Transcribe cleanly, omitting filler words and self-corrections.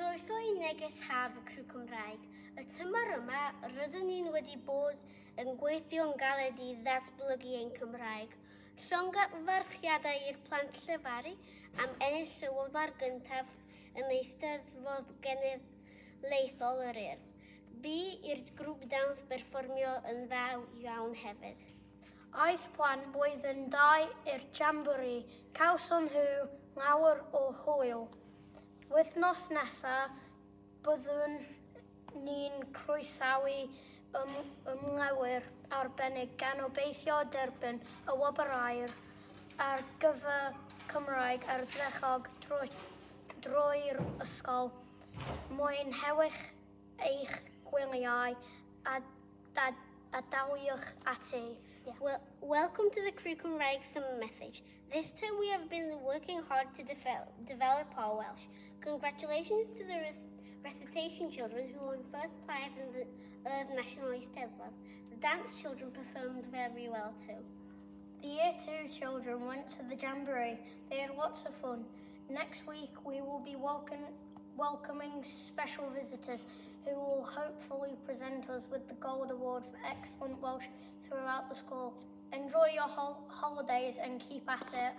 Croeso I Neges haf y Criw Cymraeg. Y tymor yma, rydyn ni'n wedi bod yn gweithio'n galed i ddatblygu ein Cymraeg. Llongyfarchiadau i'r plant llefaru am ennill sylwoddar gyntaf yn Eisteddfod Genedlaethol yr Urdd. Bu i'r grŵp dawns berfformio yn dda iawn hefyd. Aeth plant blwyddyn 2 i'r jamboree, cawson nhw lawer o hwyl. Wythnos nesaf, byddwn ni'n croesawu ymlewyr arbennig gan obeithio derbyn y wobr aur ar gyfer Cymraeg ardderchog drwy'r ysgol. Mwynhewch eich gwyliau a daliwch ati. Well, welcome to the Criw Cymraeg summer message. This term we have been working hard to develop our Welsh. Congratulations to the recitation children who won first prize in the Urdd National Eisteddfod. The dance children performed very well too. The Year 2 children went to the jamboree. They had lots of fun. Next week we will be welcoming special visitors who will hopefully present us with the Gold Award for Excellent Welsh throughout the school. Enjoy your holidays and keep at it.